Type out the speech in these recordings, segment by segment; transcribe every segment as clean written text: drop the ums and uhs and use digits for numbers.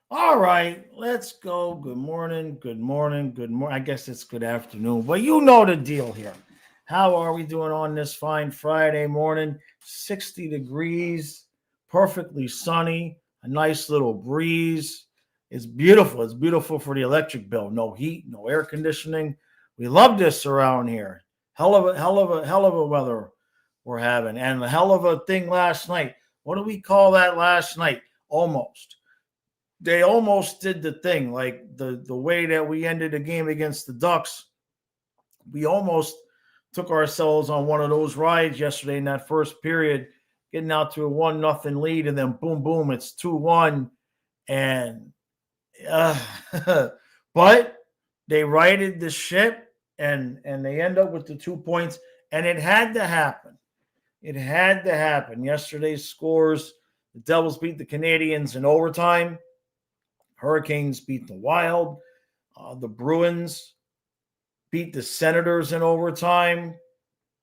All right, let's go. Good morning, good morning, good morning. I guess it's good afternoon, but you know the deal here. How are we doing on this fine Friday morning? 60 degrees, perfectly sunny, a nice little breeze. It's beautiful. It's beautiful for the electric bill. No heat, no air conditioning. We love this around here. Hell of a weather we're having. And a hell of a thing last night. What do we call that last night? Almost they almost did the thing like the way that we ended the game against the Ducks. We almost took ourselves on one of those rides yesterday in that first period, getting out to a 1-0 lead, and then boom, boom, it's 2-1. And uh, but they righted the ship, and they end up with the 2 points, and it had to happen. It had to happen. Yesterday's scores: the Devils beat the Canadians in overtime. Hurricanes beat the Wild. The Bruins beat the Senators in overtime.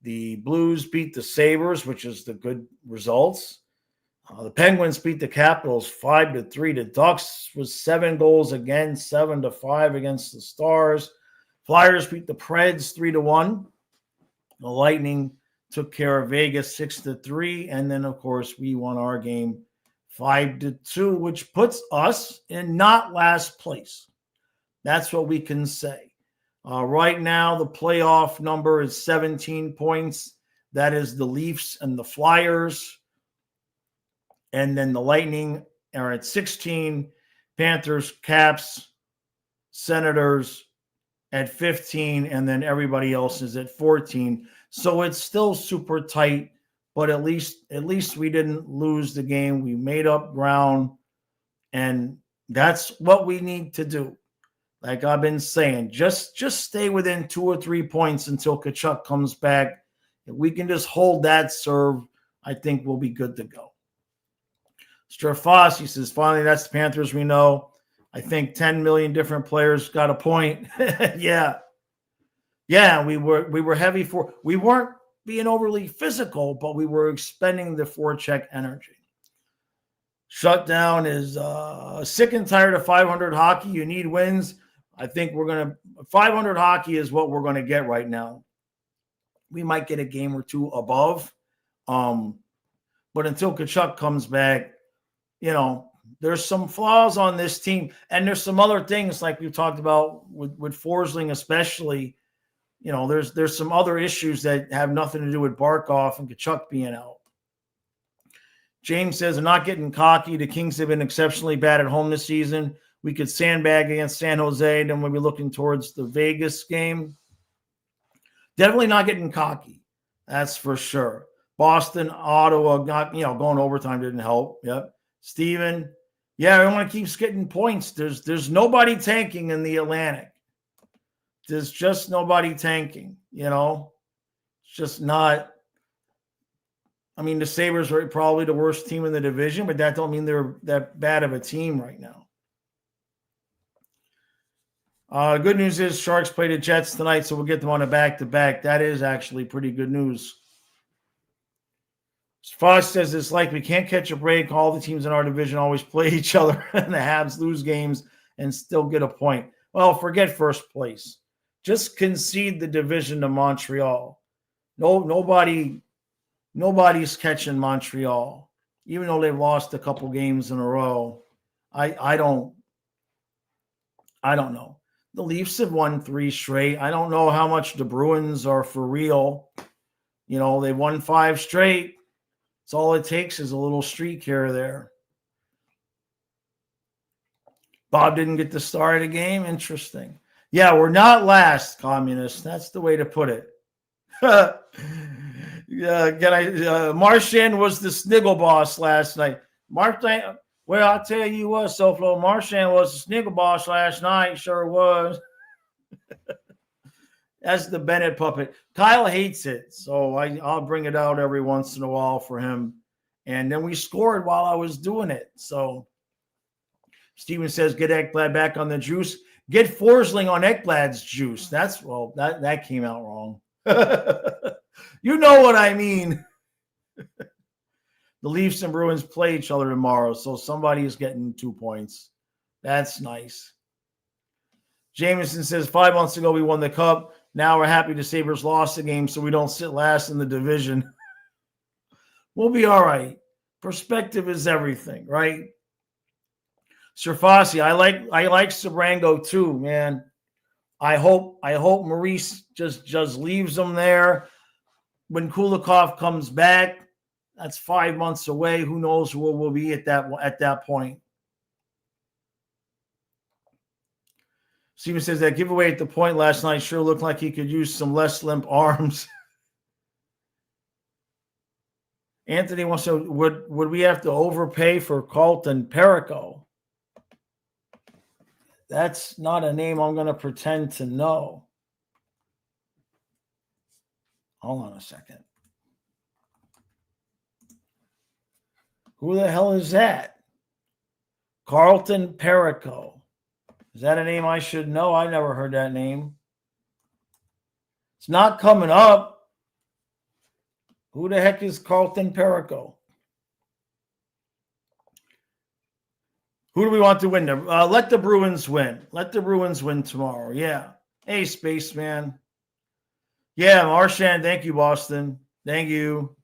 The Blues beat the Sabres, which is the good results. The Penguins beat the Capitals 5-3. The Ducks was 7 goals again, 7-5 against the Stars. Flyers beat the Preds 3-1. The Lightning took care of Vegas 6-3, and then of course we won our game 5-2, which puts us in not last place. That's what we can say. Right now, the playoff number is 17 points. That is the Leafs and the Flyers. And then the Lightning are at 16. Panthers, Caps, Senators at 15. And then everybody else is at 14. So it's still super tight. But at least we didn't lose the game. We made up ground. And that's what we need to do. Like I've been saying, just stay within 2 or 3 points until Tkachuk comes back. If we can just hold that serve, I think we'll be good to go. Strafas, he says, finally, that's the Panthers we know. I think 10 million different players got a point. Yeah. Yeah, we were heavy for – we weren't being overly physical, but we were expending the forecheck energy. Shutdown is sick and tired of 500 hockey. You need wins. I think we're going to – 500 hockey is what we're going to get right now. We might get a game or two above. But until Tkachuk comes back, there's some flaws on this team. And there's some other things like we've talked about with Forsling especially. There's some other issues that have nothing to do with Barkov and Tkachuk being out. James says, I'm not getting cocky. The Kings have been exceptionally bad at home this season. We could sandbag against San Jose. Then we'll be looking towards the Vegas game. Definitely not getting cocky. That's for sure. Boston, Ottawa, going overtime didn't help. Yep. Steven, yeah, everyone keeps getting points. There's nobody tanking in the Atlantic. There's just nobody tanking, It's just not. I mean, the Sabres are probably the worst team in the division, but that don't mean they're that bad of a team right now. Good news is Sharks play the Jets tonight, so we'll get them on a back-to-back. That is actually pretty good news. Foss says it's like we can't catch a break. All the teams in our division always play each other, and the Habs lose games and still get a point. Well, forget first place. Just concede the division to Montreal. Nobody's catching Montreal, even though they've lost a couple games in a row. I don't know. The Leafs have won 3 straight. I don't know how much the Bruins are for real. They won 5 straight. It's all it takes is a little streak here or there. Bob didn't get the start of the game. Interesting. Yeah, we're not last, communists. That's the way to put it. Marchand was the sniggle boss last night. Well, I'll tell you what, SoFlo, Marchand was the sniggle boss last night. Sure was. That's the Bennett puppet. Kyle hates it, so I'll bring it out every once in a while for him. And then we scored while I was doing it. So Steven says, get Ekblad back on the juice. Get Forsling on Ekblad's juice. That came out wrong. You know what I mean. The Leafs and Bruins play each other tomorrow, so somebody is getting 2 points. That's nice. Jameson says 5 months ago we won the Cup. Now we're happy the Sabres lost the game so we don't sit last in the division. We'll be all right. Perspective is everything, right? Sir Fossey, I like Sabrango too, man. I hope Maurice just leaves him there. When Kulikov comes back, that's 5 months away. Who knows where we'll be at that point. Steven says that giveaway at the point last night sure looked like he could use some less limp arms. Anthony wants to, would we have to overpay for Carlton Perico? That's not a name I'm going to pretend to know. Hold on a second. Who the hell is that? Carlton Perico. Is that a name I should know? I never heard that name. It's not coming up. Who the heck is Carlton Perico? Who do we want to win? Let the Bruins win. Let the Bruins win tomorrow. Yeah. Hey, Spaceman. Yeah, Marchand. Thank you, Boston. Thank you.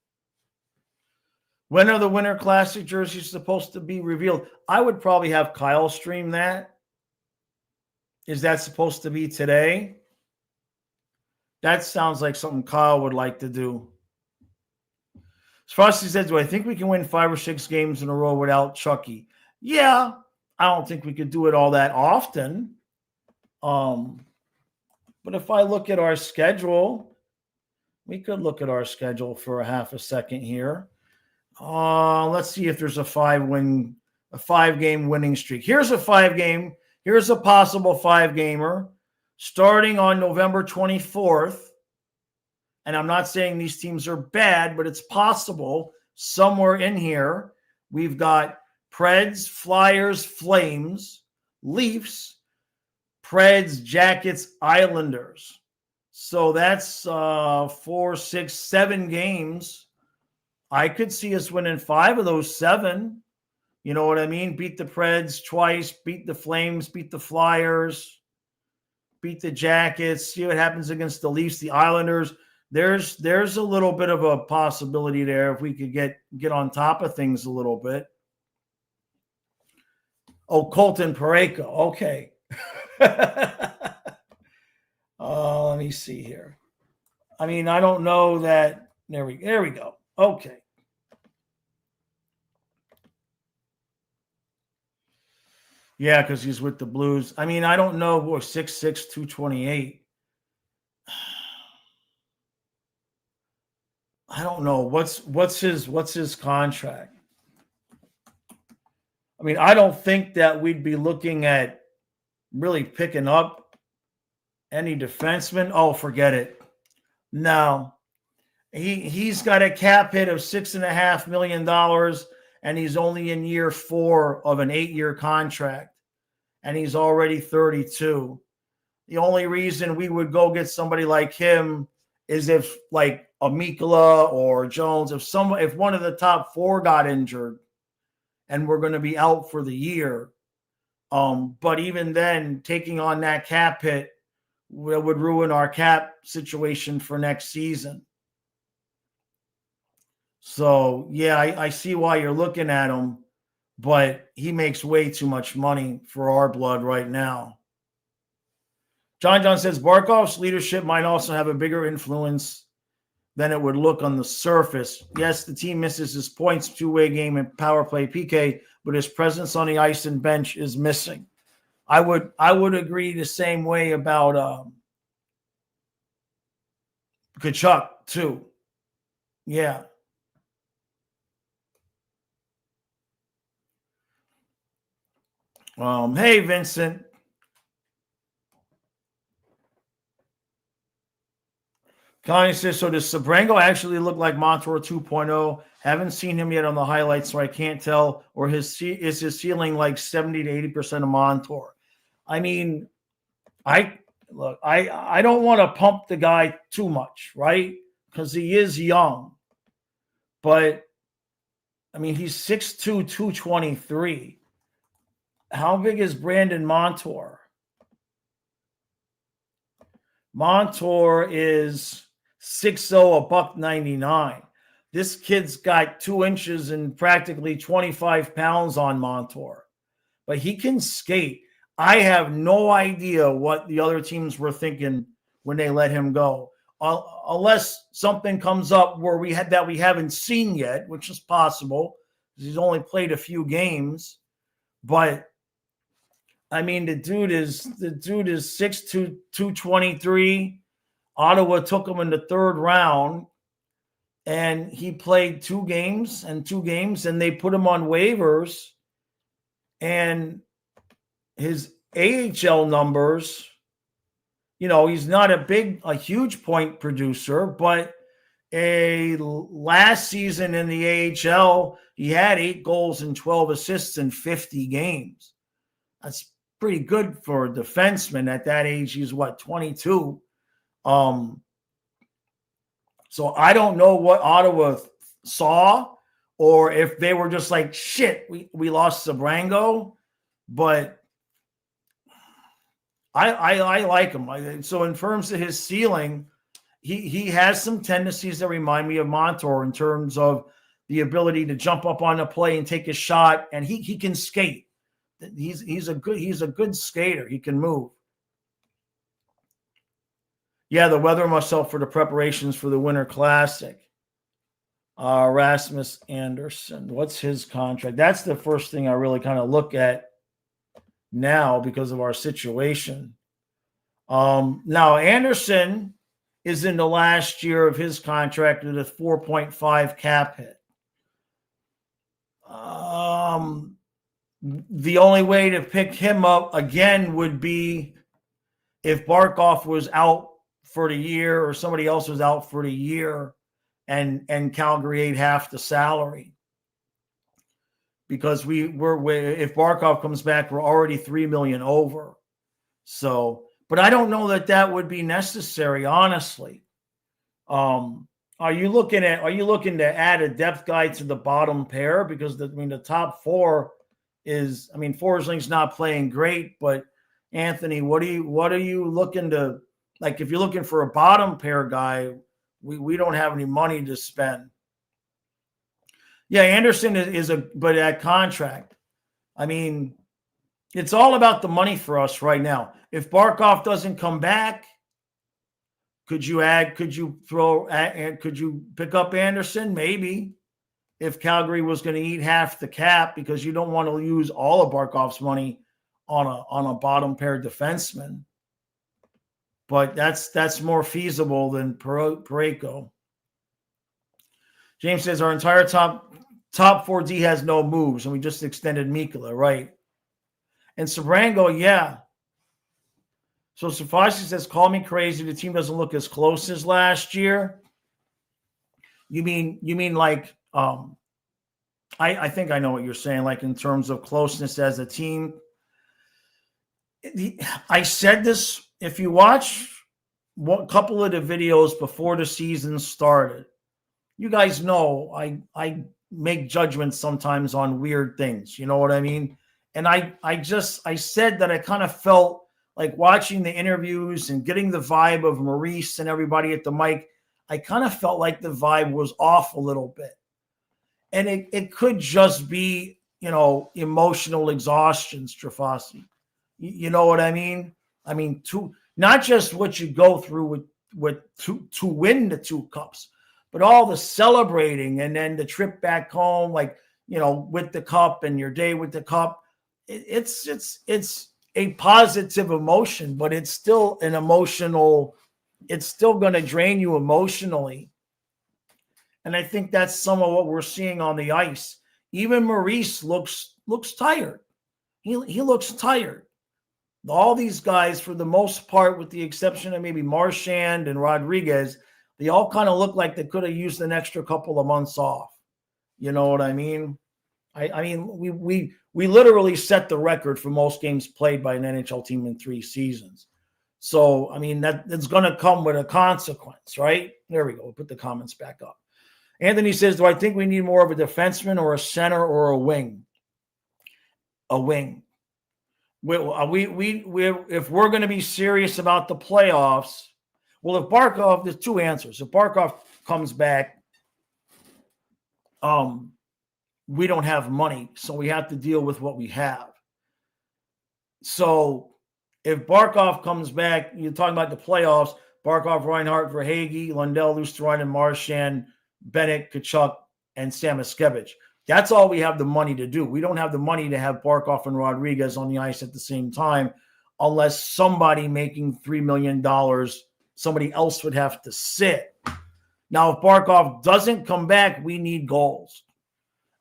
When are the Winter Classic jerseys supposed to be revealed? I would probably have Kyle stream that. Is that supposed to be today? That sounds like something Kyle would like to do. Frosty said, do I think we can win 5 or 6 games in a row without Chucky? Yeah, I don't think we could do it all that often. But if I look at our schedule, we could look at our schedule for a half a second here. Let's see if there's a 5-game winning streak. Here's a possible 5-gamer starting on November 24th. And I'm not saying these teams are bad, but it's possible somewhere in here we've got Preds, Flyers, Flames, Leafs, Preds, Jackets, Islanders. So that's 4, 6, 7 games. I could see us winning 5 of those 7. You know what I mean? Beat the Preds twice, beat the Flames, beat the Flyers, beat the Jackets. See what happens against the Leafs, the Islanders. There's a little bit of a possibility there if we could get on top of things a little bit. Oh, Colton Parayko. Okay. Let me see here. I mean, I don't know that. There we go. Okay. Yeah, because he's with the Blues. I mean, I don't know. 6'6", 228. I don't know. What's his contract? I mean, I don't think that we'd be looking at really picking up any defenseman. Oh, forget it. No. He's got a cap hit of $6.5 million, and he's only in year 4 of an 8-year contract, and he's already 32. The only reason we would go get somebody like him is if, like, a Mikkola or Jones, if one of the top 4 got injured and we're going to be out for the year. But even then, taking on that cap hit would ruin our cap situation for next season. So, yeah, I see why you're looking at him, but he makes way too much money for our blood right now. John says Barkov's leadership might also have a bigger influence than it would look on the surface. Yes, the team misses his points, 2-way game, and power play PK, but his presence on the ice and bench is missing. I would agree the same way about Tkachuk too. Yeah. Hey, Vincent. Connie says, so does Sabrango actually look like Montour 2.0? Haven't seen him yet on the highlights, so I can't tell. Or is his ceiling like 70 to 80% of Montour? I mean, I don't want to pump the guy too much, right? Because he is young. But, I mean, he's 6'2", 223. How big is Brandon Montour? Montour is 6'0", $199. This kid's got 2 inches and practically 25 pounds on Montour, but he can skate. I have no idea what the other teams were thinking when they let him go, unless something comes up where we haven't seen yet, which is possible because he's only played a few games. But I mean, the dude is 6'2", 223. Ottawa took him in the 3rd round, and he played 2 games, and they put him on waivers, and his AHL numbers, he's not a huge point producer, but last season in the AHL, he had 8 goals and 12 assists in 50 games. That's pretty good for a defenseman at that age. He's 22. So I don't know what Ottawa saw, or if they were just like, shit, we lost Sabrango, but I like him. So in terms of his ceiling, he has some tendencies that remind me of Montour in terms of the ability to jump up on a play and take a shot, and he can skate. He's a good skater. He can move. Yeah, the weather must help for the preparations for the Winter Classic. Rasmus Anderson, what's his contract? That's the first thing I really kind of look at now because of our situation. Now, Anderson is in the last year of his contract with a 4.5 cap hit. The only way to pick him up again would be if Barkov was out for the year or somebody else was out for the year and Calgary ate half the salary. Because if Barkov comes back, we're already $3 million over. So, but I don't know that would be necessary, honestly. Are you looking to add a depth guy to the bottom pair? Because the top 4 is, Forsling's not playing great, but Anthony, what are you looking to, like, if you're looking for a bottom pair guy, we don't have any money to spend. Yeah, Anderson but at contract. It's all about the money for us right now. If Barkov doesn't come back, could you pick up Anderson? Maybe, if Calgary was going to eat half the cap, because you don't want to use all of Barkov's money on a bottom pair defenseman. But that's more feasible than Parayko. James says our entire top 4D has no moves, and we just extended Mikula, right? And Sabrango, yeah. So Safasi says, call me crazy. The team doesn't look as close as last year. You mean like I think I know what you're saying, like in terms of closeness as a team. I said this, if you watch a couple of the videos before the season started, you guys know I make judgments sometimes on weird things. You know what I mean? And I said that I kind of felt like watching the interviews and getting the vibe of Maurice and everybody at the mic, I kind of felt like the vibe was off a little bit. And it could just be, emotional exhaustion, Strafasi. You know what I mean? Not just what you go through to win the 2 cups, but all the celebrating and then the trip back home, with the cup and your day with the cup. It's a positive emotion, but it's still an emotional. It's still going to drain you emotionally. And I think that's some of what we're seeing on the ice. Even Maurice looks tired. He looks tired. All these guys, for the most part, with the exception of maybe Marchand and Rodriguez, they all kind of look like they could have used an extra couple of months off. You know what I mean? We literally set the record for most games played by an NHL team in 3 seasons. So, that's going to come with a consequence, right? There we go. We'll put the comments back up. Anthony says, do I think we need more of a defenseman or a center or a wing? A wing. if we're going to be serious about the playoffs, well, if Barkov, there's two answers. If Barkov comes back, we don't have money, so we have to deal with what we have. So if Barkov comes back, you're talking about the playoffs, Barkov, Reinhart, Verhaeghe, Lundell, Lusterine, and Marchand, Bennett, Kachuk, and Samoskevich. That's all we have the money to do. We don't have the money to have Barkov and Rodriguez on the ice at the same time unless somebody making $3 million, somebody else would have to sit. Now, if Barkov doesn't come back, we need goals.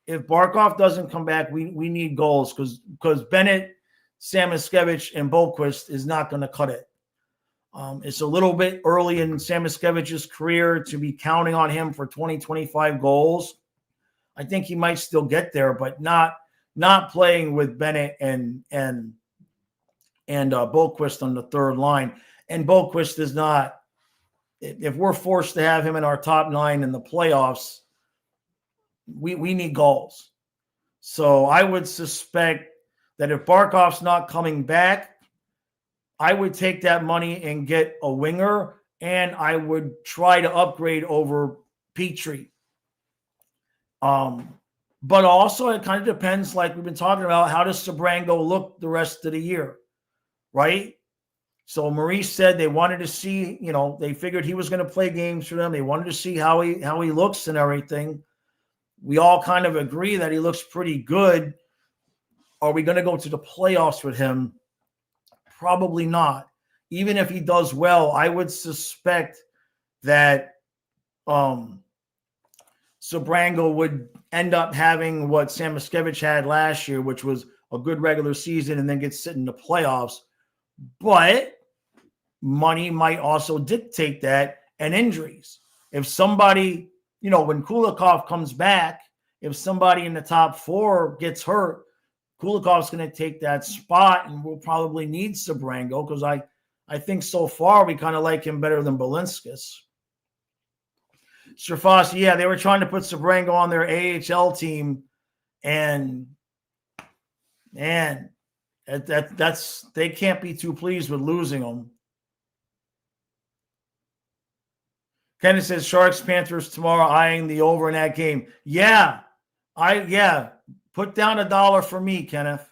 If Barkov doesn't come back, we need goals because Bennett, Samoskevich, and Boquist is not going to cut it. It's a little bit early in Samoskevich's career to be counting on him for 20-25 goals. I think he might still get there, but not playing with Bennett and Boquist on the third line. And Boquist is not. If we're forced to have him in our top 9 in the playoffs, we need goals. So I would suspect that if Barkov's not coming back, I would take that money and get a winger, and I would try to upgrade over Petrie. But also it kind of depends, like we've been talking about, how does Sabrango look the rest of the year, right? So Maurice said they wanted to see, they figured he was going to play games for them. They wanted to see how he looks and everything. We all kind of agree that he looks pretty good. Are we going to go to the playoffs with him? Probably not. Even if he does well, I would suspect that Sabrango would end up having what Samoskevich had last year, which was a good regular season and then get sit in the playoffs. But money might also dictate that, and injuries. If somebody, when Kulikov comes back, if somebody in the top 4 gets hurt, Kulikov's going to take that spot, and we'll probably need Sabrango because I think so far we kind of like him better than Balinskis. Sherfoss, yeah, they were trying to put Sabrango on their AHL team, and that's they can't be too pleased with losing him. Kenneth says Sharks Panthers tomorrow, eyeing the over in that game. Yeah, put down $1 for me, Kenneth.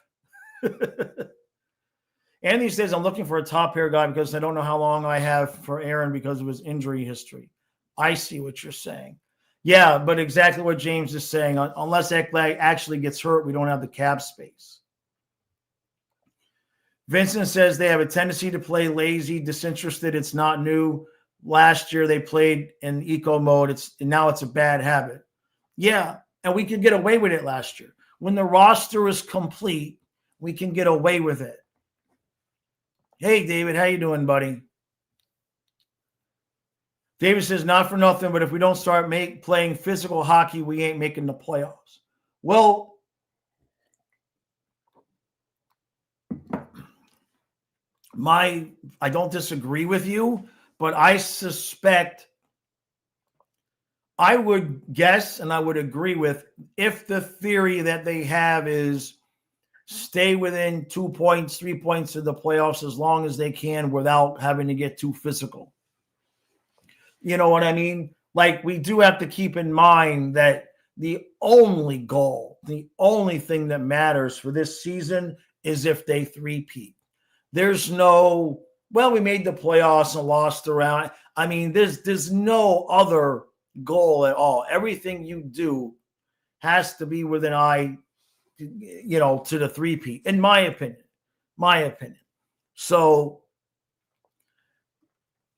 Anthony says I'm looking for a top pair guy because I don't know how long I have for Aaron because of his injury history. I see what you're saying. Yeah, but exactly what James is saying. Unless Ekblad actually gets hurt, we don't have the cap space. Vincent says they have a tendency to play lazy, disinterested. It's not new. Last year they played in eco mode. Now it's a bad habit. Yeah, and we could get away with it last year. When the roster is complete, we can get away with it. Hey, David, how you doing, buddy? David says, not for nothing, but if we don't start playing physical hockey, we ain't making the playoffs. Well, I don't disagree with you, but I suspect I would guess and I would agree with if the theory that they have is stay within 2 points, 3 points of the playoffs as long as they can without having to get too physical. You know what I mean? Like, we do have to keep in mind that the only goal, the only thing that matters for this season is if they three-peat. There's no, well, we made the playoffs and lost around. I mean, there's no other goal at all. Everything you do has to be with an eye, to the three-peat, in my opinion. So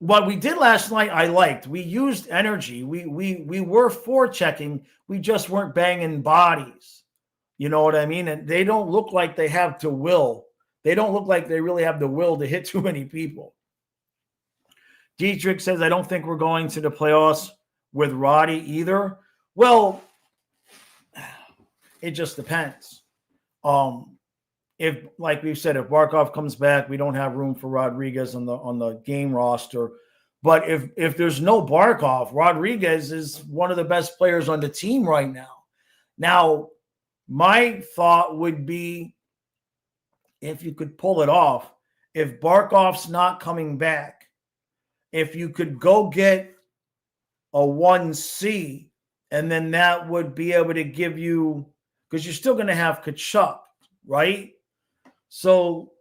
what we did last night, I liked. We used energy. We were forechecking. We just weren't banging bodies. You know what I mean? And they don't look like they have the will. They don't look like they really have the will to hit too many people. Dietrich says, I don't think we're going to the playoffs with Roddy either. Well, it just depends. If, like we've said, if Barkov comes back, we don't have room for Rodriguez on the game roster. But if there's no Barkov, Rodriguez is one of the best players on the team right now. Now, my thought would be if you could pull it off, if Barkov's not coming back, if you could go get a 1C, and then that would be able to give you, because you're still going to have Kachuk, right? So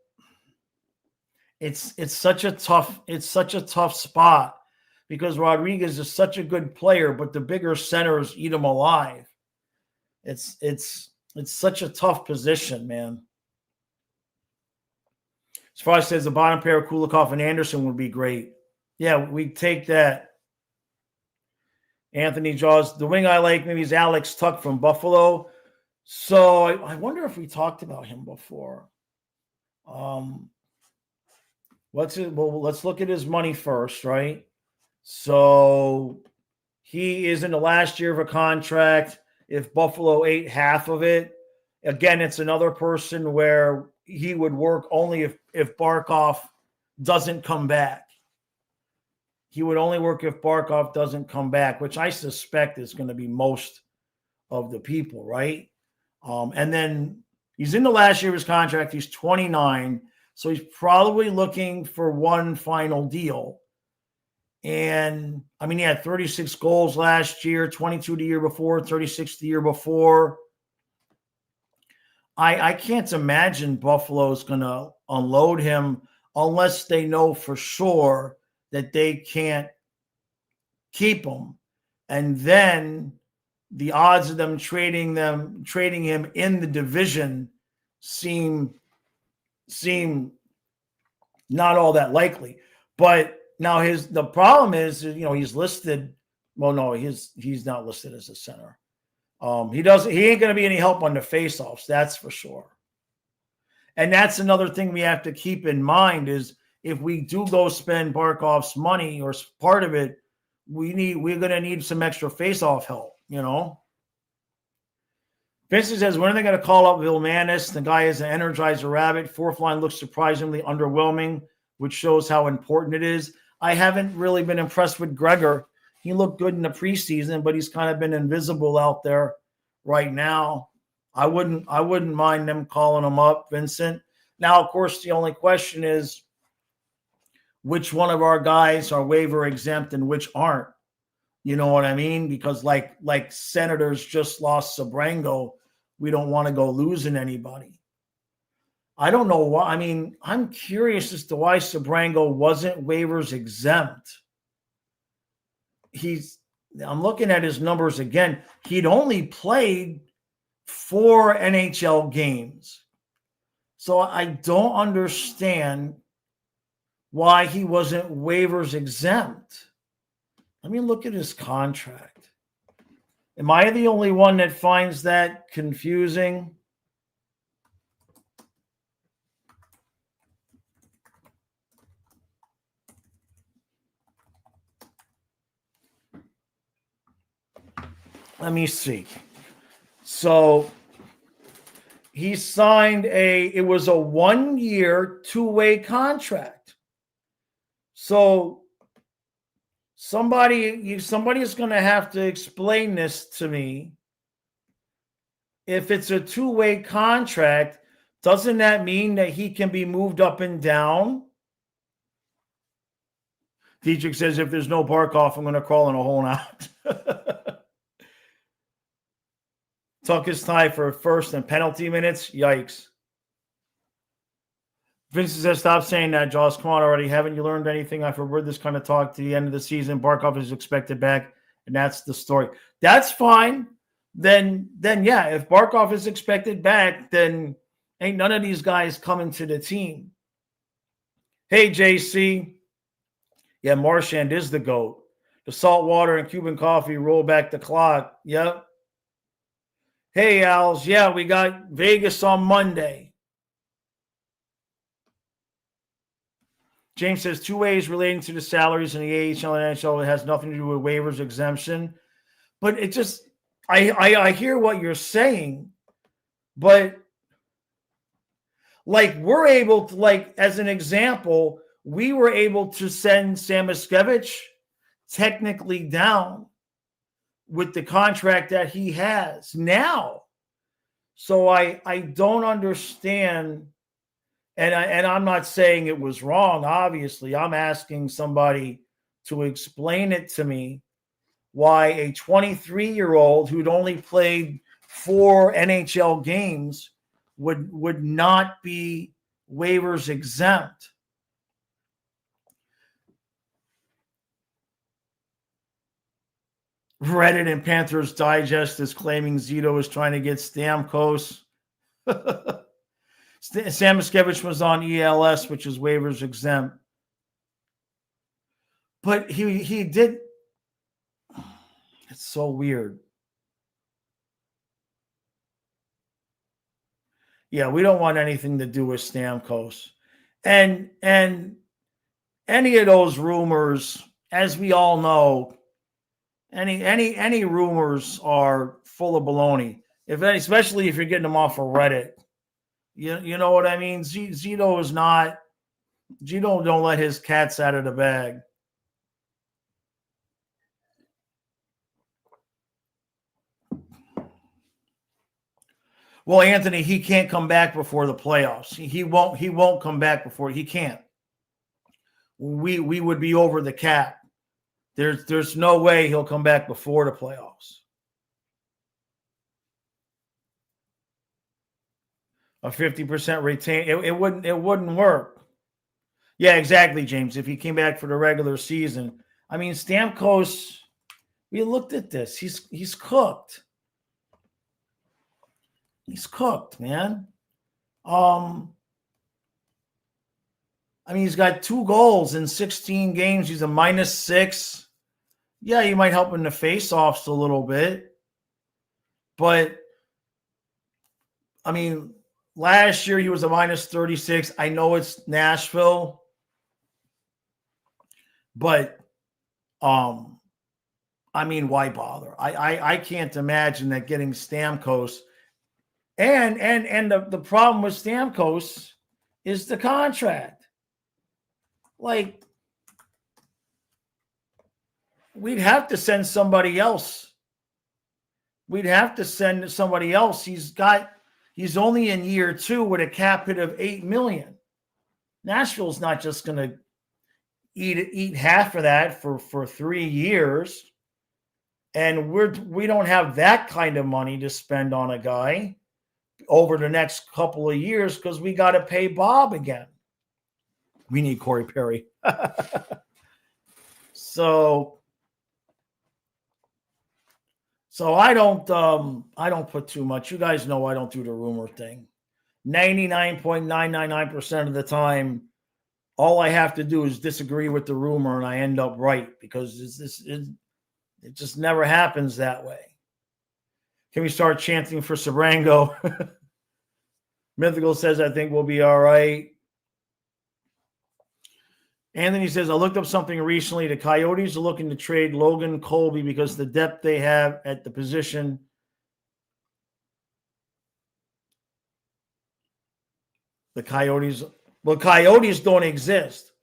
it's such a tough spot, because Rodriguez is such a good player, but the bigger centers eat him alive. It's such a tough position, man. As far as says the bottom pair of Kulikov and Anderson would be great. Yeah, we take that. Anthony Jaws. The wing I like maybe is Alex Tuck from Buffalo. So I wonder if we talked about him before. Let's look at his money first, right? So he is in the last year of a contract. If Buffalo ate half of it, again, it's another person where he would work only if Barkov doesn't come back. He would only work if Barkov doesn't come back, which I suspect is going to be most of the people, right? And then he's in the last year of his contract. He's 29, so he's probably looking for one final deal. And, I mean, he had 36 goals last year, 22 the year before, 36 the year before. I can't imagine Buffalo's going to unload him unless they know for sure that they can't keep him. And then the odds of them trading him in the division seem not all that likely. But now the problem is, he's listed. Well, no, he's not listed as a center. He ain't going to be any help on the faceoffs, that's for sure. And that's another thing we have to keep in mind is if we do go spend Barkov's money or part of it, we're going to need some extra faceoff help, Vincent says, when are they going to call up Vilmanis? The guy is an Energizer Rabbit. Fourth line looks surprisingly underwhelming, which shows how important it is. I haven't really been impressed with Gregor. He looked good in the preseason, but he's kind of been invisible out there right now. I wouldn't mind them calling him up, Vincent. Now, of course, the only question is which one of our guys are waiver exempt and which aren't. You know what I mean? Because like Senators just lost Sabrango, we don't want to go losing anybody. I don't know why. I mean, I'm curious as to why Sabrango wasn't waivers exempt. I'm looking at his numbers again. He'd only played 4 NHL games. So I don't understand why he wasn't waivers exempt. Let me look at his contract. Am I the only one that finds that confusing? Let me see. So he signed it was a 1-year, 2-way contract. So somebody is going to have to explain this to me. If it's a 2-way contract, doesn't that mean that he can be moved up and down? Dietrich says, if there's no Barkov, I'm going to crawl in a hole now. Tuck is tied for first and penalty minutes. Yikes. Vincent says, stop saying that, Jaws. Come on already. Haven't you learned anything? I've heard this kind of talk to the end of the season. Barkov is expected back, and that's the story. That's fine. Then yeah, if Barkov is expected back, then ain't none of these guys coming to the team. Hey, JC. Yeah, Marchand is the GOAT. The salt water and Cuban coffee roll back the clock. Yep. Hey, Als. Yeah, we got Vegas on Monday. James says 2 ways relating to the salaries in the AHL and NHL. It has nothing to do with waivers exemption. But it just, I hear what you're saying, but like we're able to, like as an example, we were able to send Samoskevich technically down with the contract that he has now. So I don't understand And I'm not saying it was wrong. Obviously, I'm asking somebody to explain it to me why a 23-year-old who'd only played 4 NHL games would not be waivers exempt. Reddit and Panthers Digest is claiming Zito is trying to get Stamkos. Samoskevich was on ELS, which is waivers exempt. But he did. It's so weird. Yeah, we don't want anything to do with Stamkos. And any of those rumors, as we all know, any rumors are full of baloney. Especially if you're getting them off of Reddit. You know what I mean? Zito is not. Zito don't let his cats out of the bag. Well, Anthony, he can't come back before the playoffs. He won't come back before. He can't. We would be over the cap. There's no way he'll come back before the playoffs. A 50% retain. It wouldn't work. Yeah, exactly, James. If he came back for the regular season. I mean, Stamkos, we looked at this. He's cooked. He's cooked, man. I mean, he's got 2 goals in 16 games. He's a -6. Yeah, you might help in the face-offs a little bit. But, I mean, last year he was a -36. I know it's Nashville. But, I mean, why bother? I can't imagine that getting Stamkos. And the problem with Stamkos is the contract. Like, we'd have to send somebody else. He's only in year 2 with a cap hit of $8 million. Nashville's not just going to eat half of that for 3 years. And we don't have that kind of money to spend on a guy over the next couple of years because we got to pay Bob again. We need Corey Perry. So I don't put too much. You guys know I don't do the rumor thing. 99.999% of the time, all I have to do is disagree with the rumor and I end up right because it just never happens that way. Can we start chanting for Sabrango? Mythical says, I think we'll be all right. Anthony says, I looked up something recently. The Coyotes are looking to trade Logan Colby because the depth they have at the position. The Coyotes don't exist.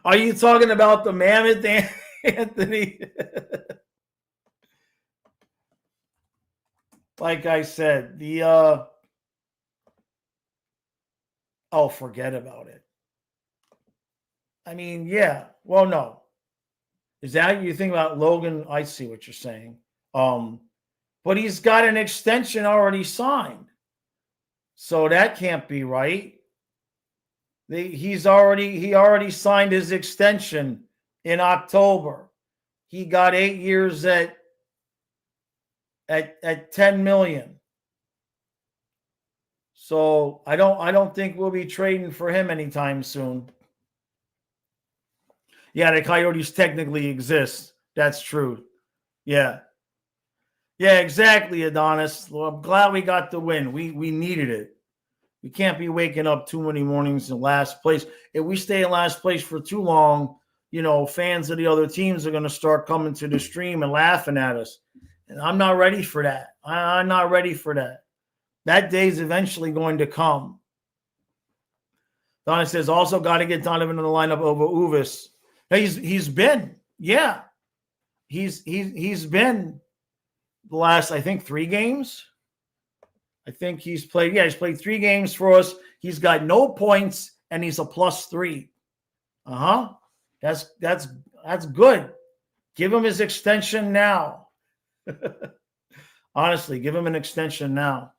Are you talking about the Mammoth, Anthony? Like I said, forget about it. I mean, yeah. Well, no. Is that you think about Logan? I see what you're saying. But he's got an extension already signed. So that can't be right. He already signed his extension in October. He got 8 years at $10 million. So I don't think we'll be trading for him anytime soon. Yeah, the Coyotes technically exist. That's true. Yeah. Yeah, exactly, Adonis. Well, I'm glad we got the win. We needed it. We can't be waking up too many mornings in last place. If we stay in last place for too long, fans of the other teams are going to start coming to the stream and laughing at us. And I'm not ready for that. I'm not ready for that. That day's eventually going to come. Donna says, also got to get Donovan in the lineup over Uvis. He's been, yeah. He's been the last, I think, 3 games. I think he's played 3 games for us. He's got no points, and he's a +3. That's good. Give him his extension now. Honestly, give him an extension now.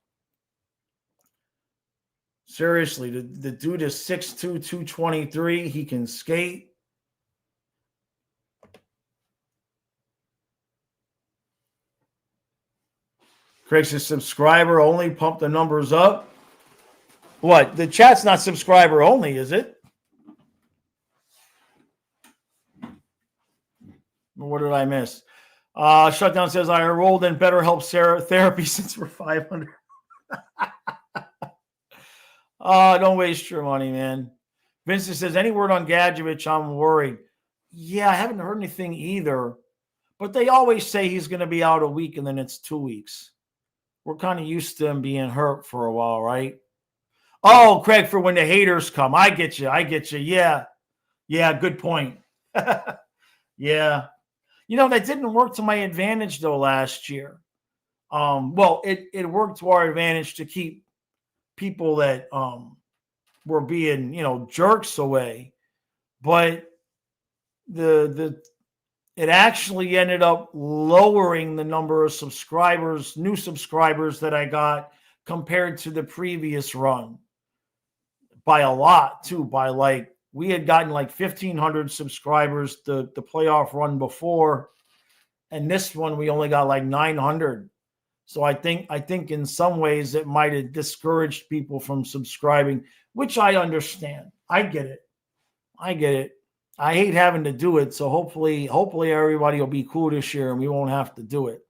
Seriously, the dude is 6'2", 223. He can skate. Craig says subscriber only, pump the numbers up. What? The chat's not subscriber only, is it? What did I miss? Shutdown says I enrolled in BetterHelp therapy since we're 500. Don't waste your money, man. Vincent says, any word on Gadjevich? I'm worried. Yeah, I haven't heard anything either. But they always say he's going to be out a week and then it's 2 weeks. We're kind of used to him being hurt for a while, right? Oh, Craig, for when the haters come. I get you. Yeah. Yeah, good point. Yeah. That didn't work to my advantage, though, last year. Well, it worked to our advantage to keep people that were being, jerks away. But it actually ended up lowering the number of subscribers, new subscribers that I got compared to the previous run by a lot, too. We had gotten 1,500 subscribers the playoff run before, and this one we only got 900. So I think in some ways it might have discouraged people from subscribing, which I understand. I get it. I hate having to do it, so hopefully everybody will be cool this year and we won't have to do it.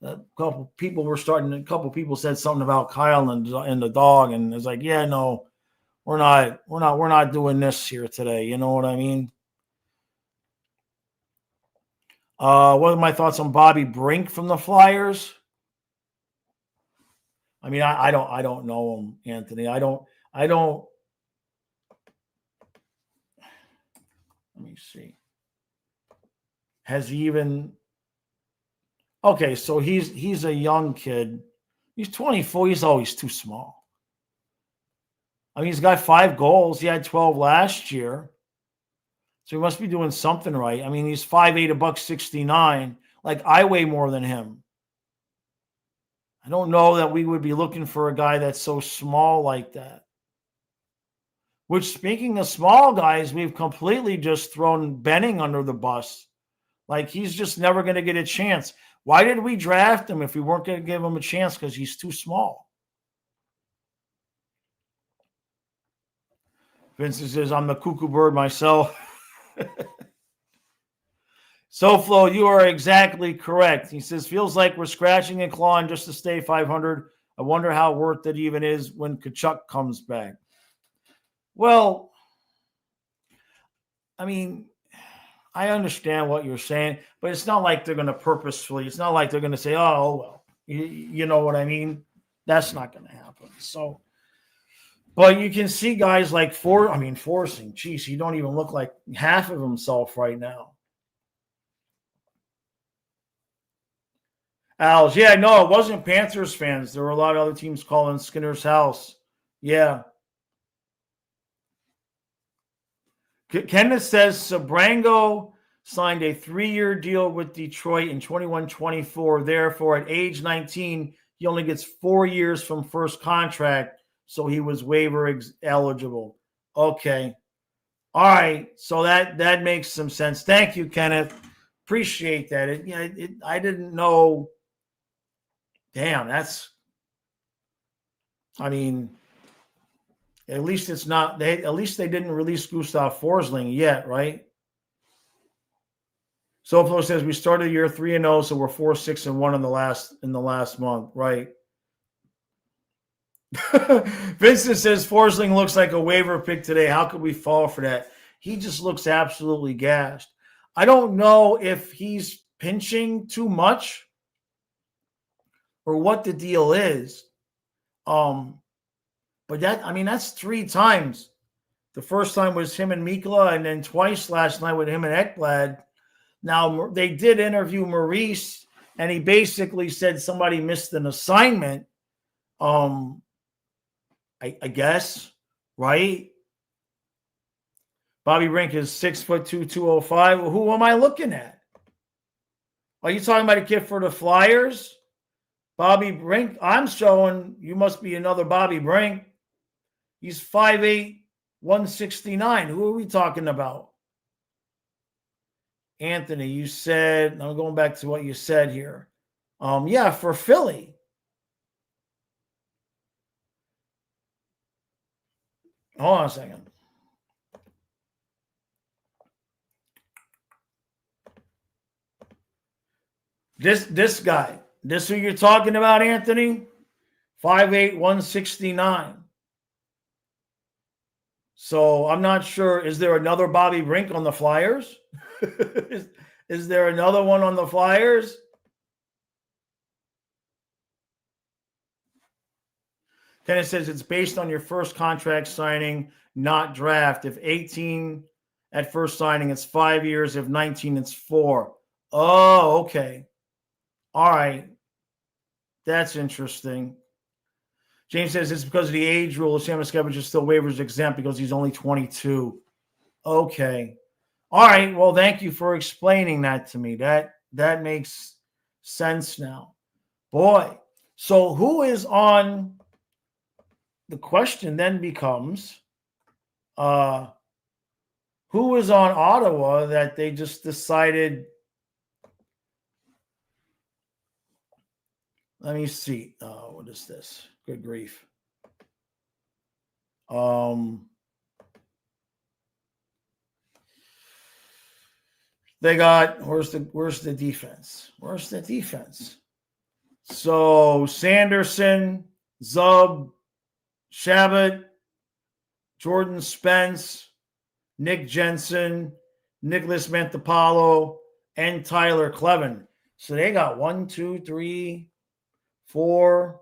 A couple people said something about Kyle and the dog, and it's yeah, no, we're not doing this here today. You know what I mean? What are my thoughts on Bobby Brink from the Flyers? I mean, I don't know him, Anthony. I don't. Let me see. Has he even? Okay, so he's a young kid. He's 24. He's always too small. I mean, he's got 5 goals. He had 12 last year. So he must be doing something right. I mean, he's 5'8", $169. I weigh more than him. I don't know that we would be looking for a guy that's so small like that. Which, speaking of small guys, we've completely just thrown Benning under the bus. He's just never going to get a chance. Why did we draft him if we weren't going to give him a chance? Because he's too small. Vincent says, I'm the cuckoo bird myself. SoFlo, you are exactly correct. He says, feels like we're scratching and clawing just to stay 500. I wonder how worth it even is when Tkachuk comes back. Well, I mean, I understand what you're saying, but it's not like they're going to purposefully. It's not like they're going to say, oh, well, you know what I mean? That's not going to happen. So, but you can see guys forcing. Geez, he don't even look like half of himself right now. Al's, yeah, no, it wasn't Panthers fans. There were a lot of other teams calling Skinner's house. Yeah. Kenneth says Sabrango signed a 3-year deal with Detroit in 21-24. Therefore, at age 19, he only gets 4 years from first contract, so he was waiver eligible. Okay. All right. So that makes some sense. Thank you, Kenneth. Appreciate that. I didn't know. Damn, at least it's not. At least they didn't release Gustav Forsling yet, right? SoFlo says we started year 3-0, so we're 4-6-1 in the last month, right? Vincent says Forsling looks like a waiver pick today. How could we fall for that? He just looks absolutely gashed. I don't know if he's pinching too much or what the deal is. But that's 3 times. The first time was him and Mikla, and then twice last night with him and Ekblad. Now, they did interview Maurice, and he basically said somebody missed an assignment. I guess, right? Bobby Brink is 6'2", 205. Well, who am I looking at? Are you talking about a kid for the Flyers? Bobby Brink? I'm showing you must be another Bobby Brink. He's 5'8", 169. Who are we talking about? Anthony, you said, I'm going back to what you said here. Yeah, for Philly. Hold on a second. This guy, this who you're talking about, Anthony? 5'8", 169. So I'm not sure. Is there another Bobby Brink on the Flyers? is there another one on the Flyers? Kenneth says it's based on your first contract signing, not draft. If 18 at first signing, it's 5 years. If 19, it's 4. Oh, okay. All right. That's interesting. James says it's because of the age rule. Sam Escavage is still waivers exempt because he's only 22. Okay. All right. Well, thank you for explaining that to me. That makes sense now. Boy. So who is on? The question then becomes, who is on Ottawa that they just decided? Let me see. What is this? Good grief. They got where's the defense? Where's the defense? So Sanderson, Zub, Shabbat, Jordan Spence, Nick Jensen, Nicholas Mantipalo, and Tyler Clevin. So they got 1, 2, 3, 4,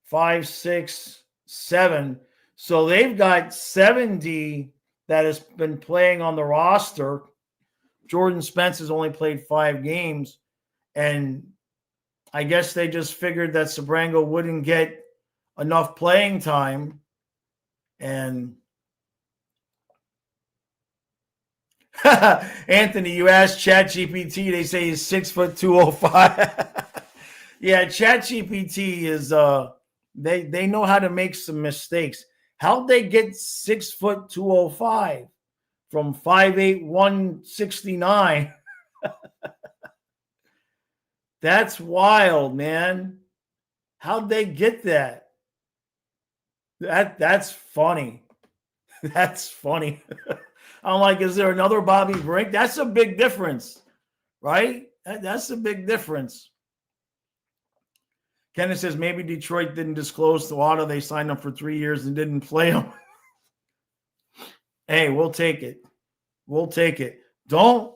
5, 6, 7. So they've got 70 that has been playing on the roster. Jordan Spence has only played 5 games. And I guess they just figured that Sabrango wouldn't get enough playing time. And Anthony, you asked ChatGPT, they say he's 6'2", 205. Yeah, ChatGPT is they know how to make some mistakes. How'd they get 6'2", 205 from 5'8", 169? That's wild, man. How'd they get that? That's funny. That's funny. I'm like, is there another Bobby Brink? That's a big difference, right? That's a big difference. Kenneth says maybe Detroit didn't disclose to Ottawa they signed him for 3 years and didn't play him. Hey, we'll take it. We'll take it. Don't.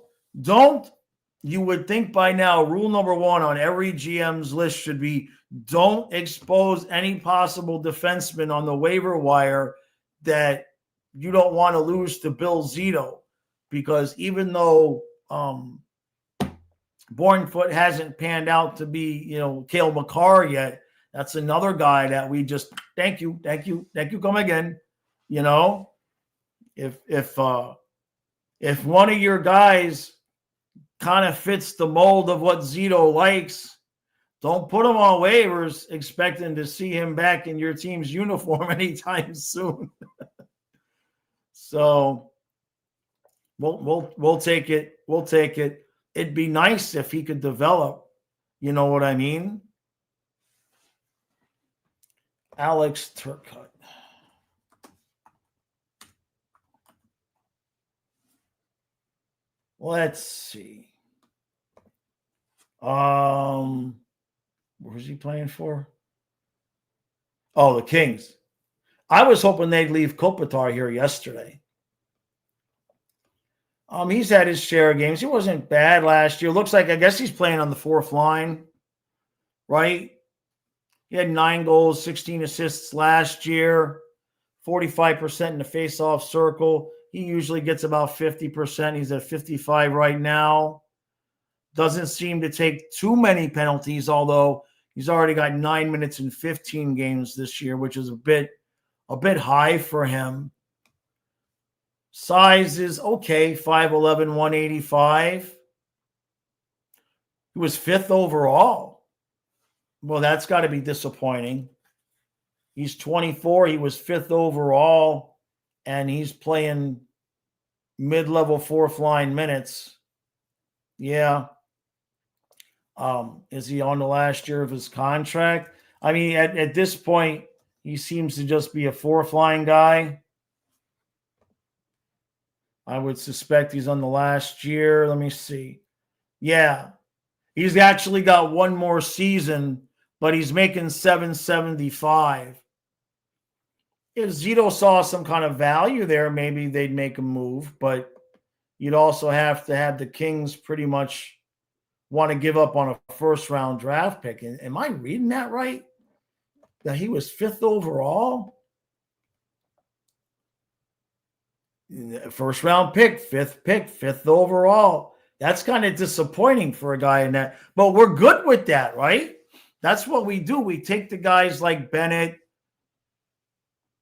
You would think by now, rule number 1 on every GM's list should be don't expose any possible defenseman on the waiver wire that you don't want to lose to Bill Zito. Because even though Bournefoot hasn't panned out to be, Cale Makar yet, that's another guy that we just, thank you, come again. If one of your guys kind of fits the mold of what Zito likes, don't put him on waivers expecting to see him back in your team's uniform anytime soon. So we'll take it. We'll take it. It'd be nice if he could develop. You know what I mean? Alex Turcotte. Let's see. Where's he playing for? Oh, the Kings. I was hoping they'd leave Kopitar here yesterday. He's had his share of games. He wasn't bad last year. Looks like, I guess he's playing on the 4th line, right? He had 9 goals, 16 assists last year, 45% in the faceoff circle. He usually gets about 50%. He's at 55 right now. Doesn't seem to take too many penalties, although He's already got 9 minutes in 15 games this year, which is a bit high for him. Size is okay, 5'11", 185. He was 5th overall. Well, that's got to be disappointing. He's 24. He was 5th overall, and he's playing mid-level 4th line minutes. Yeah. Is he on the last year of his contract? I mean, at this point, he seems to just be a 4th line guy. I would suspect he's on the last year. Let me see. Yeah. He's actually got one more season, but he's making $775. If Zito saw some kind of value there, maybe they'd make a move, but you'd also have to have the Kings pretty much want to give up on a first-round draft pick. Am I reading that right? That he was 5th overall? First-round pick, 5th overall. That's kind of disappointing for a guy in that. But we're good with that, right? That's what we do. We take the guys like Bennett,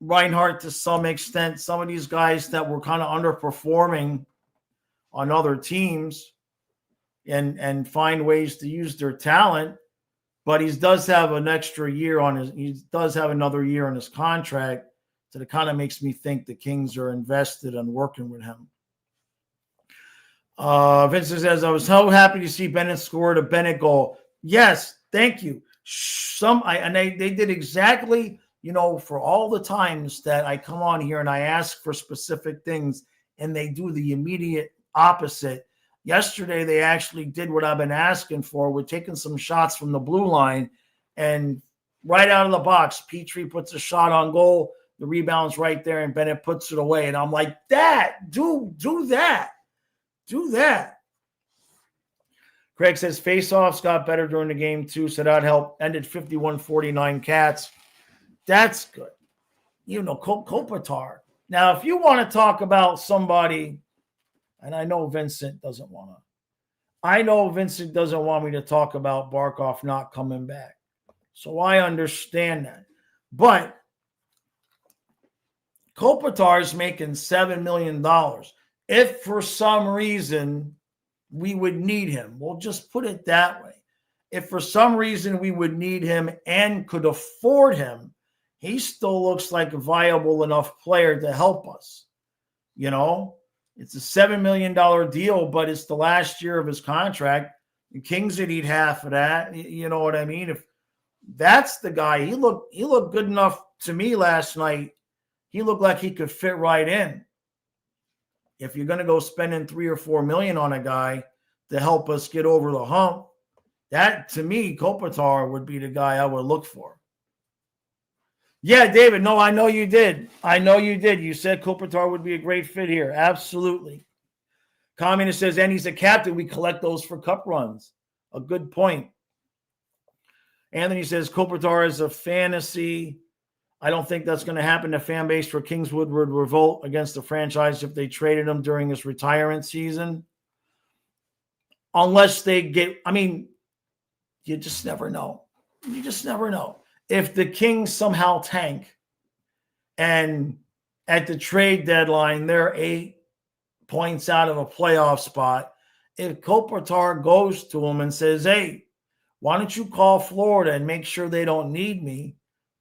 Reinhart to some extent, some of these guys that were kind of underperforming on other teams, and find ways to use their talent. But he does have an extra year he does have another year on his contract. So it kind of makes me think the Kings are invested in working with him. Vincent says, I was so happy to see Bennett score the Bennett goal. Yes, thank you. They did exactly, for all the times that I come on here and I ask for specific things, and they do the immediate opposite. Yesterday, they actually did what I've been asking for. We're taking some shots from the blue line, and right out of the box, Petrie puts a shot on goal. The rebound's right there, and Bennett puts it away. And I'm like, do that. Do that. Craig says, faceoffs got better during the game, too, so that helped. Ended 51-49 Cats. That's good. Kopitar. Now, if you want to talk about somebody, and I know Vincent doesn't want me to talk about Barkov not coming back. So I understand that. But Kopitar is making $7 million. If for some reason we would need him, we'll just put it that way. If for some reason we would need him and could afford him, he still looks like a viable enough player to help us. It's a $7 million deal, but it's the last year of his contract. The Kings would eat half of that. You know what I mean? If that's the guy, he looked good enough to me last night. He looked like he could fit right in. If you're going to go spending $3 or $4 million on a guy to help us get over the hump, that to me, Kopitar would be the guy I would look for. Yeah, David. No, I know you did. You said Kopitar would be a great fit here. Absolutely. Communist says, and he's a captain. We collect those for cup runs. A good point. Anthony says, Kopitar is a fantasy. I don't think that's going to happen. The fan base for Kingswood would revolt against the franchise if they traded him during his retirement season. Unless they get, you just never know. If the Kings somehow tank and at the trade deadline, they're 8 points out of a playoff spot, if Kopitar goes to them and says, hey, why don't you call Florida and make sure they don't need me,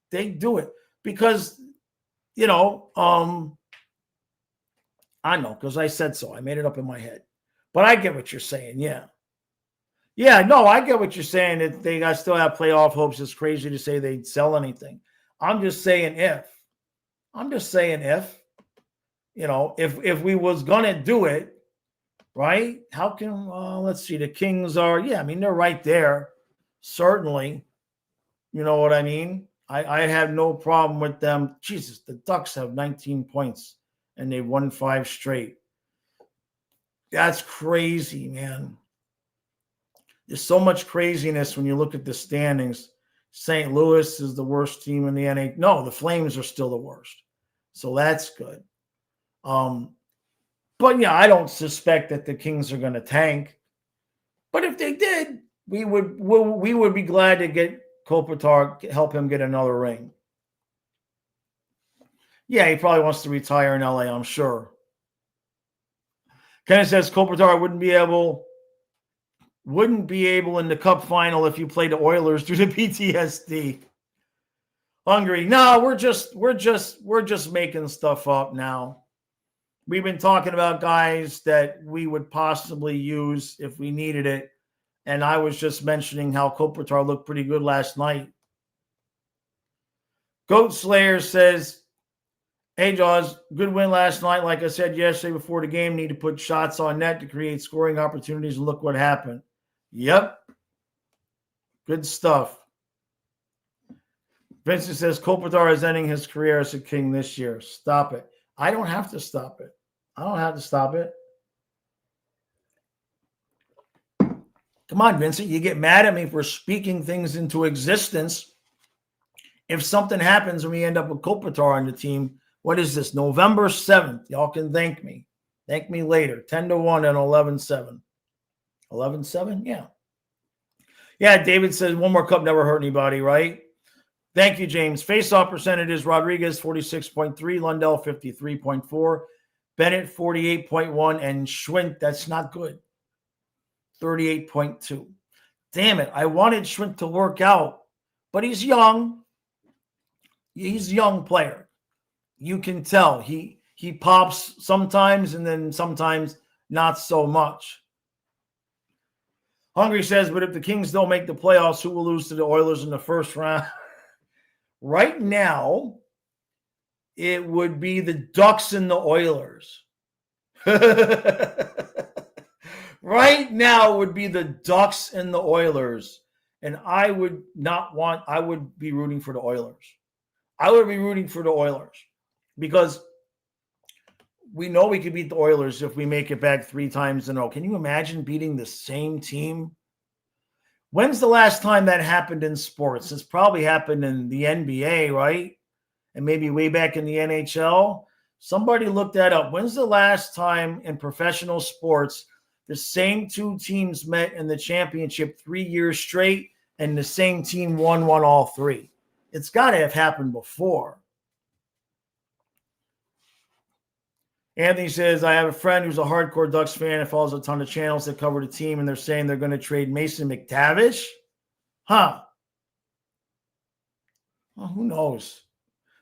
they do it. Because, I know, because I said so. I made it up in my head. But I get what you're saying, yeah. Yeah, no, I get what you're saying. That they still have playoff hopes. It's crazy to say they'd sell anything. I'm just saying if. If we was going to do it, right? How can, let's see, the Kings are, they're right there. Certainly. You know what I mean? I have no problem with them. Jesus, the Ducks have 19 points, and they won 5 straight. That's crazy, man. There's so much craziness when you look at the standings. St. Louis is the worst team in the NHL. No, the Flames are still the worst. So that's good. But yeah, I don't suspect that the Kings are going to tank. But if they did, we would be glad to get Kopitar help him get another ring. Yeah, he probably wants to retire in LA, I'm sure. Kenneth says Kopitar wouldn't be able in the Cup final if you played the Oilers due to PTSD. Hungry. No, we're just making stuff up now. We've been talking about guys that we would possibly use if we needed it. And I was just mentioning how Kopitar looked pretty good last night. Goat Slayer says, hey, Jaws, good win last night. Like I said yesterday before the game, need to put shots on net to create scoring opportunities, and look what happened. Yep. Good stuff. Vincent says, Kopitar is ending his career as a King this year. Stop it. I don't have to stop it. I don't have to stop it. Come on, Vincent. You get mad at me for speaking things into existence. If something happens and we end up with Kopitar on the team, what is this? November 7th. Y'all can thank me. Thank me later. 10-1 and 11-7. 11-7? Yeah. Yeah, David says one more cup never hurt anybody, right? Thank you, James. Face-off percentages, Rodriguez, 46.3, Lundell, 53.4, Bennett, 48.1, and Schwint, that's not good, 38.2. Damn it, I wanted Schwint to work out, but he's young. He's a young player. You can tell. He pops sometimes and then sometimes not so much. Hungry says, but if the Kings don't make the playoffs, who will lose to the Oilers in the first round? Right now, it would be the Ducks and the Oilers. Right now, it would be the Ducks and the Oilers. And I would be rooting for the Oilers. I would be rooting for the Oilers because we know we could beat the Oilers if we make it back 3 times in a row. Can you imagine beating the same team? When's the last time that happened in sports? It's probably happened in the NBA, right? And maybe way back in the NHL. Somebody look that up. When's the last time in professional sports the same 2 teams met in the championship 3 years straight and the same team won all 3? It's got to have happened before. Anthony says, I have a friend who's a hardcore Ducks fan and follows a ton of channels that cover the team, and they're saying they're going to trade Mason McTavish? Huh. Well, who knows?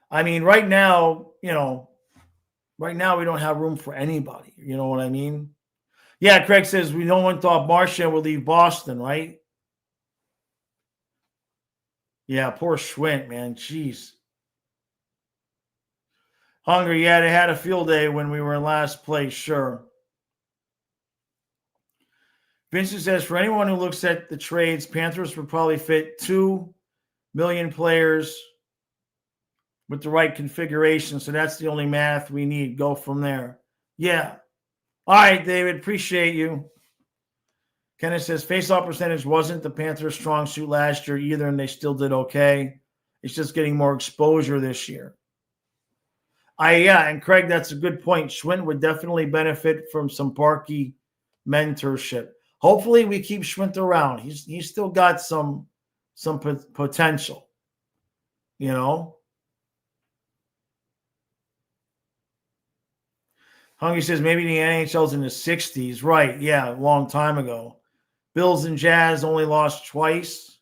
I mean, right now, we don't have room for anybody. You know what I mean? Yeah, Craig says, we no one thought Marchand would leave Boston, right? Yeah, poor Schwint, man. Jeez. Hungry, yeah, they had a field day when we were in last place, sure. Vincent says, for anyone who looks at the trades, Panthers would probably fit 2 million players with the right configuration. So that's the only math we need. Go from there. Yeah. All right, David, appreciate you. Kenneth says, face-off percentage wasn't the Panthers' strong suit last year either, and they still did okay. It's just getting more exposure this year. And Craig, that's a good point. Schwint would definitely benefit from some Parkey mentorship. Hopefully we keep Schwint around. He's still got some potential, you know. Hungry says maybe the NHL's in the 60s. Right, yeah, a long time ago. Bills and Jazz only lost twice.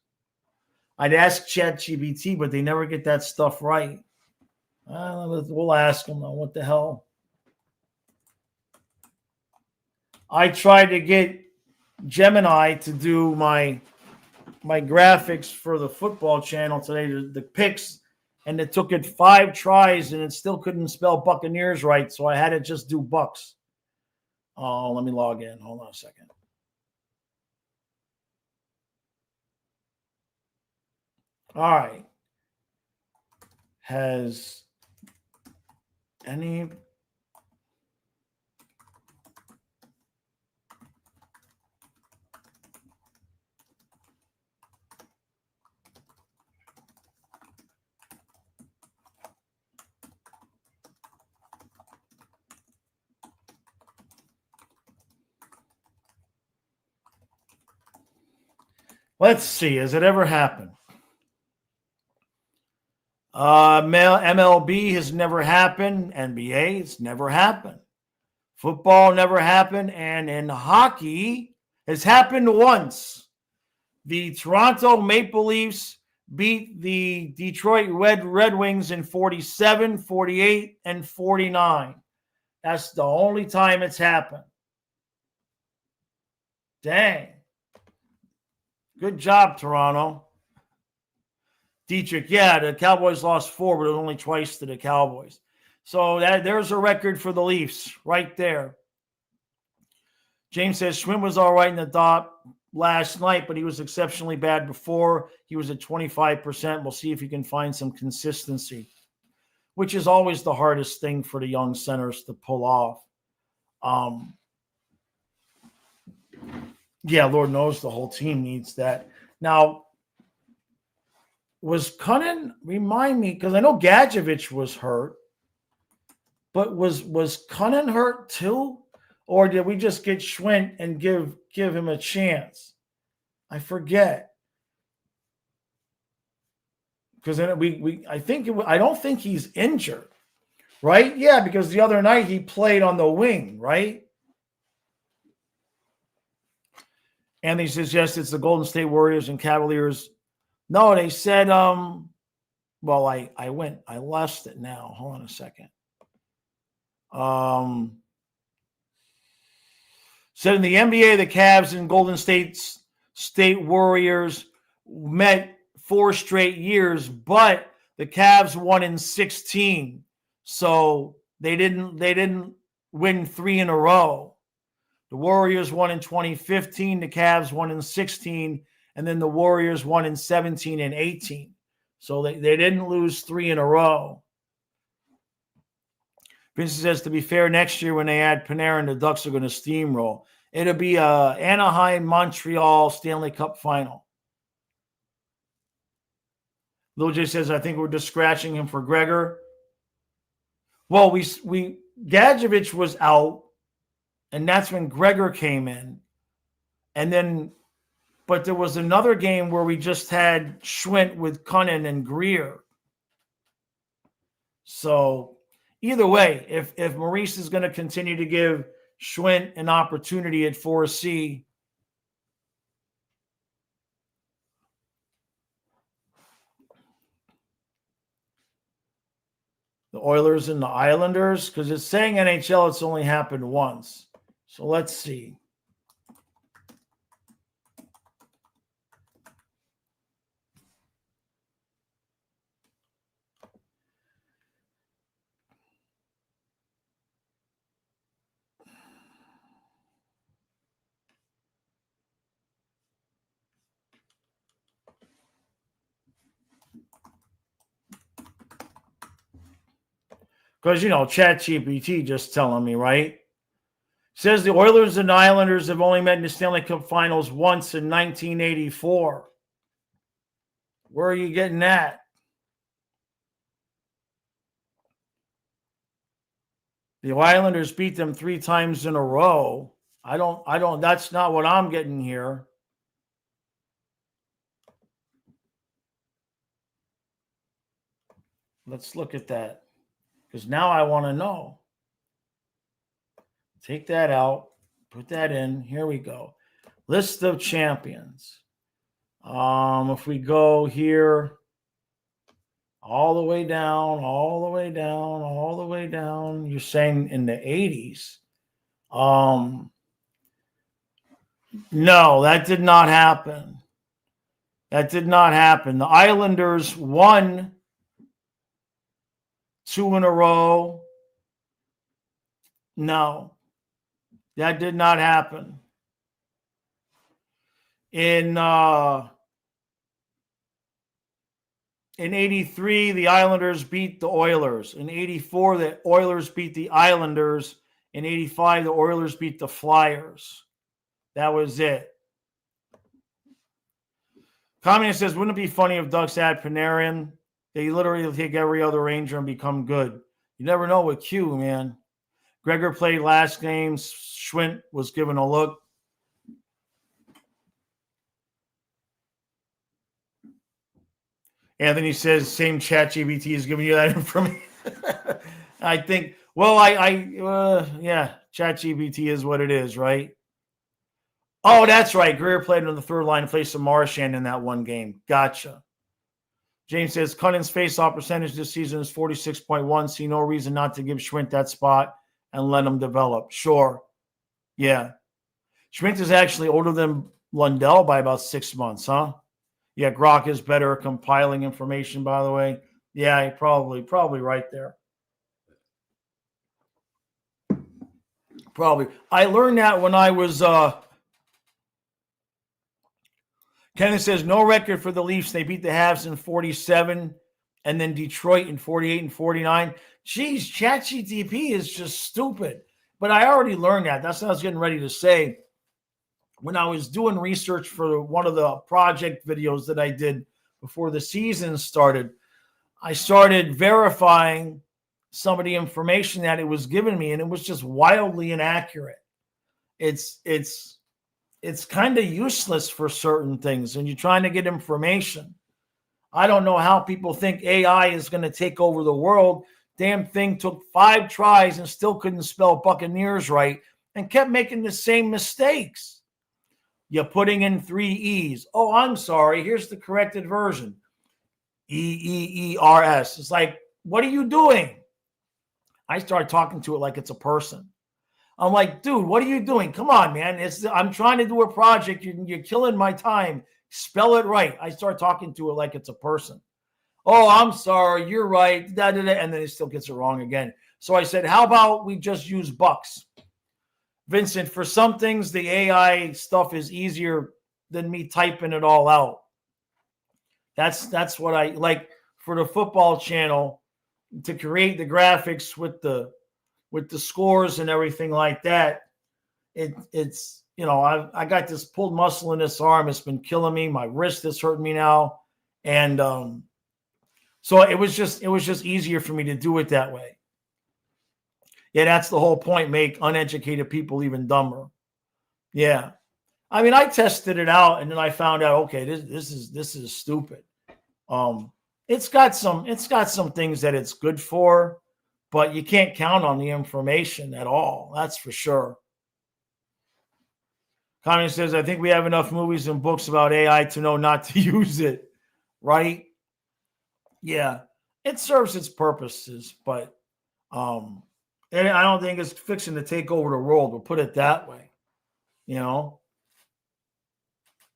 I'd ask ChatGPT, but they never get that stuff right. We'll ask them, though. What the hell? I tried to get Gemini to do my graphics for the football channel today, the picks, and it took it 5 tries, and it still couldn't spell Buccaneers right, so I had to just do Bucks. Oh, let me log in. Hold on a second. All right. Has any let's see, has it ever happened? MLB has never happened. NBA, it's never happened. Football never happened. And in hockey, it's happened once. The Toronto Maple Leafs beat the Detroit Red Wings in 47, 48, and 49. That's the only time it's happened. Dang. Good job, Toronto. Dietrich, yeah, the Cowboys lost 4, but it was only twice to the Cowboys. So there's a record for the Leafs right there. James says Schwinn was all right in the dot last night, but he was exceptionally bad before. He was at 25%. We'll see if he can find some consistency, which is always the hardest thing for the young centers to pull off. Yeah, Lord knows the whole team needs that. Now, was Cunnin, remind me, because I know Gadjevich was hurt, but was Cunnin hurt too? Or did we just get Schwinn and give him a chance? I forget. Because then I don't think he's injured, right? Yeah, because the other night he played on the wing, right? And he says, yes, it's the Golden State Warriors and Cavaliers. No, they said, well, I lost it now. Hold on a second. Said in the NBA, the Cavs and Golden State Warriors met 4 straight years, but the Cavs won in 16. So they didn't win 3 in a row. The Warriors won in 2015, the Cavs won in 16, and then the Warriors won in 17 and 18. So they didn't lose 3 in a row. Vincent says, to be fair, next year when they add Panarin, the Ducks are going to steamroll. It'll be a Anaheim-Montreal Stanley Cup final. Lil J says, I think we're just scratching him for Gregor. Well, Gadjevich was out, and that's when Gregor came in. And then, but there was another game where we just had Schwinn with Cunnin and Greer. So either way, if Maurice is going to continue to give Schwinn an opportunity at 4C, the Oilers and the Islanders, because it's saying NHL, it's only happened once. So let's see. Because, ChatGPT just telling me, right? Says the Oilers and Islanders have only met in the Stanley Cup Finals once in 1984. Where are you getting that? The Islanders beat them 3 times in a row. That's not what I'm getting here. Let's look at that. Because now I want to know. Take that out. Put that in. Here we go. List of champions. If we go here, all the way down, all the way down, all the way down. You're saying in the 80s. No, that did not happen. That did not happen. The Islanders won 2 in a row. No, that did not happen. In 83, the Islanders beat the Oilers. In 84, the Oilers beat the Islanders. In 85, the Oilers beat the Flyers. That was it. Communist says, wouldn't it be funny if Ducks add Panarin? They literally take every other Ranger and become good. You never know with Q, man. Gregor played last game. Schwinn was given a look. Anthony says same chat GBT is giving you that information. I think, yeah, chat GBT is what it is, right? Oh, that's right. Greer played on the third line in place of Marchand in that one game. Gotcha. James says Cunning's face-off percentage this season is 46.1. See no reason not to give Schwint that spot and let him develop. Sure. Yeah. Schwint is actually older than Lundell by about 6 months, huh? Yeah, Grok is better at compiling information, by the way. Yeah, probably right there. Probably. I learned that when I was Kenneth says no record for the Leafs. They beat the Habs in 47 and then Detroit in 48 and 49. Geez, ChatGTP is just stupid. But I already learned that. That's what I was getting ready to say. When I was doing research for one of the project videos that I did before the season started, I started verifying some of the information that it was giving me, and it was just wildly inaccurate. It's kind of useless for certain things, and you're trying to get information. I don't know how people think AI is going to take over the world. Damn thing took 5 tries and still couldn't spell Buccaneers right and kept making the same mistakes. You're putting in 3 E's. Oh, I'm sorry. Here's the corrected version. EEERS. It's like, what are you doing? I started talking to it like it's a person. I'm like, dude, what are you doing? Come on, man. I'm trying to do a project. You're killing my time. Spell it right. I start talking to it like it's a person. Oh, I'm sorry. You're right. And then it still gets it wrong again. So I said, how about we just use bucks? Vincent, for some things, the AI stuff is easier than me typing it all out. That's what I like for the football channel to create the graphics with the scores and everything like that. It's I got this pulled muscle in this arm. It's been killing me. My wrist is hurting me now. And so it was just easier for me to do it that way. Yeah, that's the whole point. Make uneducated people even dumber. Yeah. I mean, I tested it out and then I found out, okay, this is stupid. It's got some things that it's good for, but you can't count on the information at all. That's for sure. Connie says, I think we have enough movies and books about AI to know not to use it. Right? Yeah. It serves its purposes, but and I don't think it's fixing to take over the world. We'll put it that way.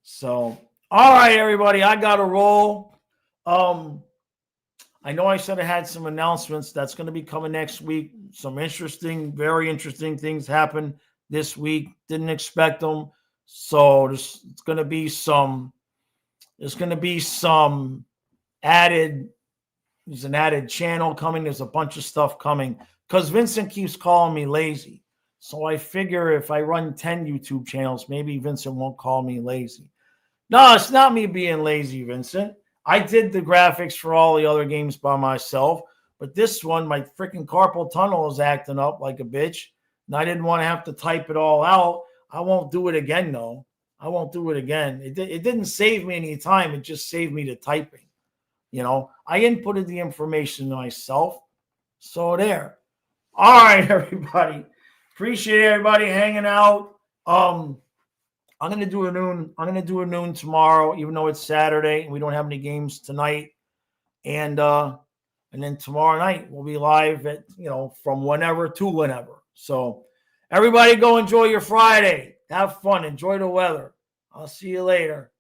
So, all right, everybody, I got to roll. I know I said I had some announcements that's going to be coming next week. Some very interesting things happen this week. Didn't expect them. So there's going to be some added. There's an added channel coming. There's a bunch of stuff coming because Vincent keeps calling me lazy. So I figure if I run 10 YouTube channels, maybe Vincent won't call me lazy. No, it's not me being lazy, Vincent. I did the graphics for all the other games by myself, but this one, my freaking carpal tunnel is acting up like a bitch, and I didn't want to have to type it all out. I won't do it again, though. I won't do it again. It didn't save me any time. It just saved me the typing. I inputted the information myself. So there. All right, everybody. Appreciate everybody hanging out. I'm gonna do a noon tomorrow, even though it's Saturday and we don't have any games tonight. And then tomorrow night we'll be live at from whenever to whenever. So everybody go enjoy your Friday. Have fun. Enjoy the weather. I'll see you later.